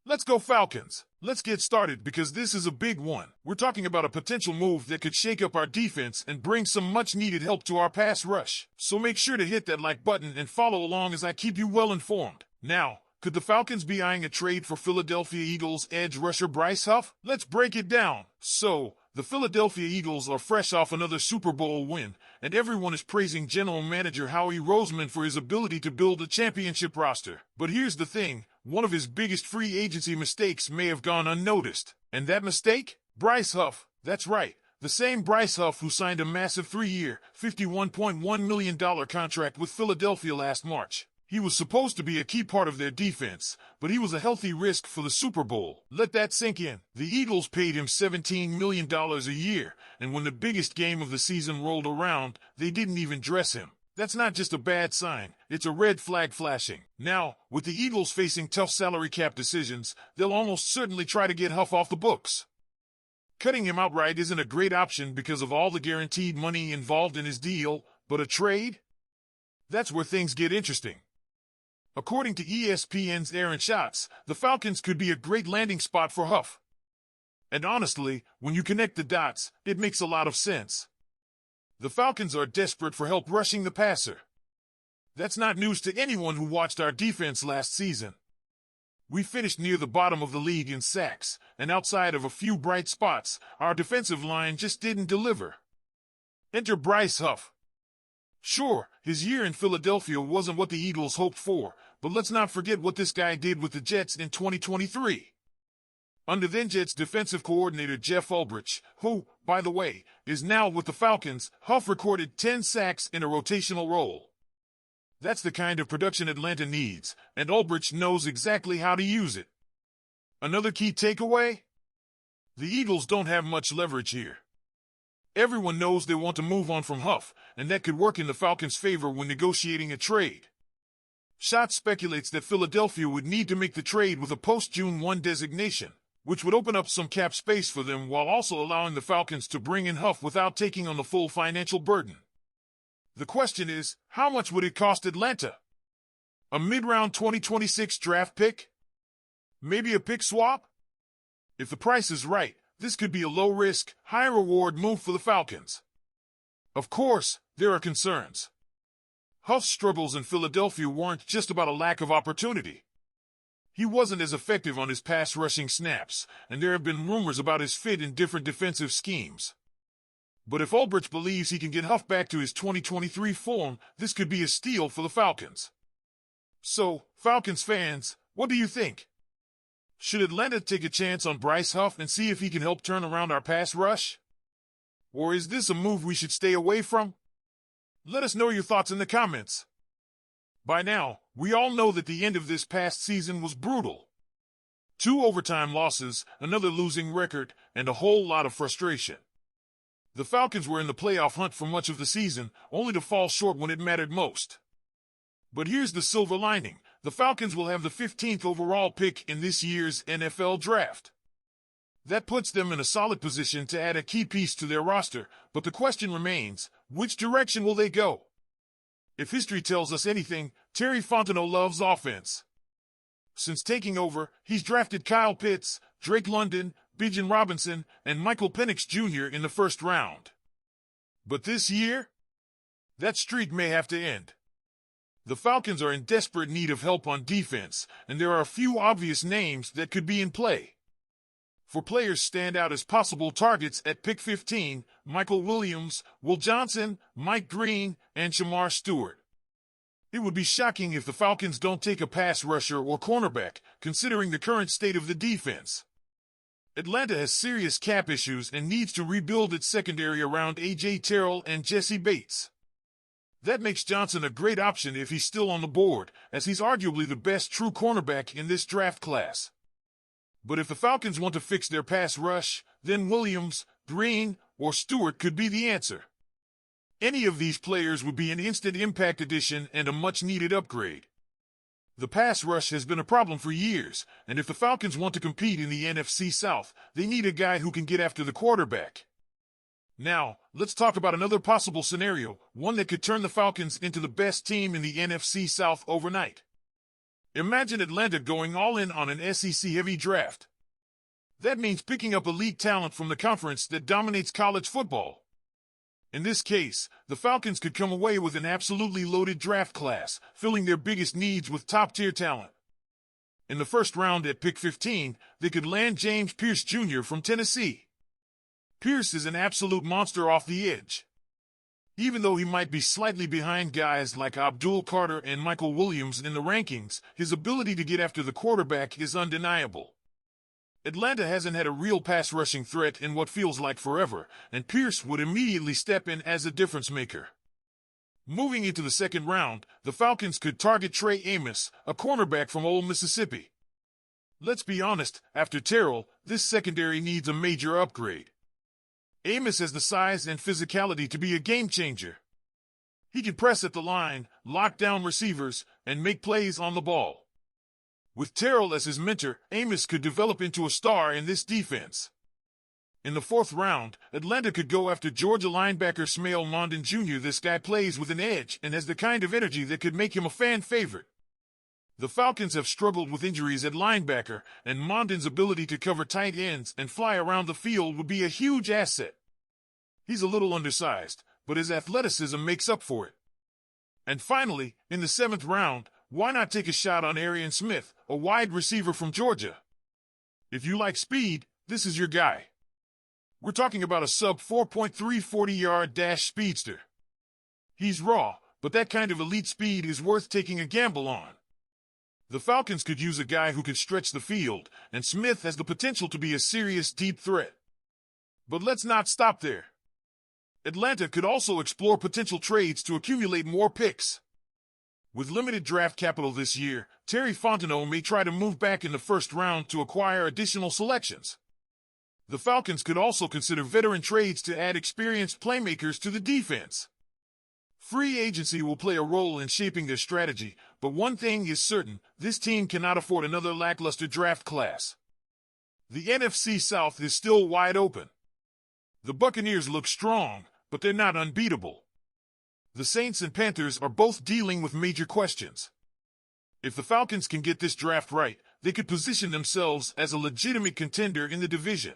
Let's go Falcons. Let's get started because this is a big one. We're talking about a potential move that could shake up our defense and bring some much-needed help to our pass rush. So make sure to hit that like button and follow along as I keep you well informed. Now, could the Falcons be eyeing a trade for Philadelphia Eagles edge rusher Bryce Huff? Let's break it down. So, the Philadelphia Eagles are fresh off another Super Bowl win, and everyone is praising General Manager Howie Roseman for his ability to build a championship roster. But here's the thing, one of his biggest free agency mistakes may have gone unnoticed. And that mistake? Bryce Huff. That's right. The same Bryce Huff who signed a massive 3-year, $51.1 million contract with Philadelphia last March. He was supposed to be a key part of their defense, but he was a healthy risk for the Super Bowl. Let that sink in. The Eagles paid him $17 million a year, and when the biggest game of the season rolled around, they didn't even dress him. That's not just a bad sign, it's a red flag flashing. Now, with the Eagles facing tough salary cap decisions, they'll almost certainly try to get Huff off the books. Cutting him outright isn't a great option because of all the guaranteed money involved in his deal, but a trade? That's where things get interesting. According to ESPN's Aaron Schatz, the Falcons could be a great landing spot for Huff. And honestly, when you connect the dots, it makes a lot of sense. The Falcons are desperate for help rushing the passer. That's not news to anyone who watched our defense last season. We finished near the bottom of the league in sacks, and outside of a few bright spots, our defensive line just didn't deliver. Enter Bryce Huff. Sure, his year in Philadelphia wasn't what the Eagles hoped for, but let's not forget what this guy did with the Jets in 2023. Under then-Jets defensive coordinator Jeff Ulbrich, who, by the way, is now with the Falcons, Huff recorded 10 sacks in a rotational role. That's the kind of production Atlanta needs, and Ulbrich knows exactly how to use it. Another key takeaway? The Eagles don't have much leverage here. Everyone knows they want to move on from Huff, and that could work in the Falcons' favor when negotiating a trade. Schatz speculates that Philadelphia would need to make the trade with a post-June 1 designation, which would open up some cap space for them while also allowing the Falcons to bring in Huff without taking on the full financial burden. The question is, how much would it cost Atlanta? A mid-round 2026 draft pick? Maybe a pick swap? If the price is right, this could be a low-risk, high-reward move for the Falcons. Of course, there are concerns. Huff's struggles in Philadelphia weren't just about a lack of opportunity. He wasn't as effective on his pass-rushing snaps, and there have been rumors about his fit in different defensive schemes. But if Ulbrich believes he can get Huff back to his 2023 form, this could be a steal for the Falcons. So, Falcons fans, what do you think? Should Atlanta take a chance on Bryce Huff and see if he can help turn around our pass rush? Or is this a move we should stay away from? Let us know your thoughts in the comments. By now, we all know that the end of this past season was brutal. 2 overtime losses, another losing record, and a whole lot of frustration. The Falcons were in the playoff hunt for much of the season, only to fall short when it mattered most. But here's the silver lining. The Falcons will have the 15th overall pick in this year's NFL draft. That puts them in a solid position to add a key piece to their roster, but the question remains, which direction will they go? If history tells us anything, Terry Fontenot loves offense. Since taking over, he's drafted Kyle Pitts, Drake London, Bijan Robinson, and Michael Penix Jr. in the first round. But this year? That streak may have to end. The Falcons are in desperate need of help on defense, and there are a few obvious names that could be in play. 4 players stand out as possible targets at pick 15, Michael Williams, Will Johnson, Mike Green, and Shamar Stewart. It would be shocking if the Falcons don't take a pass rusher or cornerback, considering the current state of the defense. Atlanta has serious cap issues and needs to rebuild its secondary around A.J. Terrell and Jesse Bates. That makes Johnson a great option if he's still on the board, as he's arguably the best true cornerback in this draft class. But if the Falcons want to fix their pass rush, then Williams, Green, or Stewart could be the answer. Any of these players would be an instant impact addition and a much-needed upgrade. The pass rush has been a problem for years, and if the Falcons want to compete in the NFC South, they need a guy who can get after the quarterback. Now, let's talk about another possible scenario, one that could turn the Falcons into the best team in the NFC South overnight. Imagine Atlanta going all in on an SEC-heavy draft. That means picking up elite talent from the conference that dominates college football. In this case, the Falcons could come away with an absolutely loaded draft class, filling their biggest needs with top-tier talent. In the first round at pick 15, they could land James Pierce Jr. from Tennessee. Pierce is an absolute monster off the edge. Even though he might be slightly behind guys like Abdul Carter and Michael Williams in the rankings, his ability to get after the quarterback is undeniable. Atlanta hasn't had a real pass-rushing threat in what feels like forever, and Pierce would immediately step in as a difference maker. Moving into the second round, the Falcons could target Trey Amos, a cornerback from Ole Mississippi. Let's be honest, after Terrell, this secondary needs a major upgrade. Amos has the size and physicality to be a game-changer. He can press at the line, lock down receivers, and make plays on the ball. With Terrell as his mentor, Amos could develop into a star in this defense. In the fourth round, Atlanta could go after Georgia linebacker Smael Mondon Jr. This guy plays with an edge and has the kind of energy that could make him a fan favorite. The Falcons have struggled with injuries at linebacker, and Mondon's ability to cover tight ends and fly around the field would be a huge asset. He's a little undersized, but his athleticism makes up for it. And finally, in the seventh round, why not take a shot on Arian Smith, a wide receiver from Georgia? If you like speed, this is your guy. We're talking about a sub 4.3 40-yard dash speedster. He's raw, but that kind of elite speed is worth taking a gamble on. The Falcons could use a guy who can stretch the field, and Smith has the potential to be a serious deep threat. But let's not stop there. Atlanta could also explore potential trades to accumulate more picks. With limited draft capital this year, Terry Fontenot may try to move back in the first round to acquire additional selections. The Falcons could also consider veteran trades to add experienced playmakers to the defense. Free agency will play a role in shaping their strategy, but one thing is certain, this team cannot afford another lackluster draft class. The NFC South is still wide open. The Buccaneers look strong, but they're not unbeatable. The Saints and Panthers are both dealing with major questions. If the Falcons can get this draft right, they could position themselves as a legitimate contender in the division.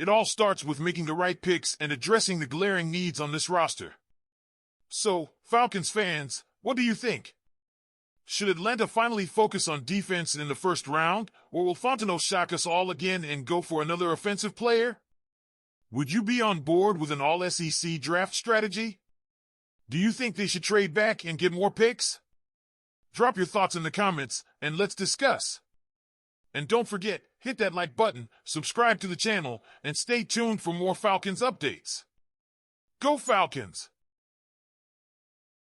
It all starts with making the right picks and addressing the glaring needs on this roster. So, Falcons fans, what do you think? Should Atlanta finally focus on defense in the first round, or will Fontenot shock us all again and go for another offensive player? Would you be on board with an all-SEC draft strategy? Do you think they should trade back and get more picks? Drop your thoughts in the comments, and let's discuss. And don't forget, hit that like button, subscribe to the channel, and stay tuned for more Falcons updates. Go Falcons!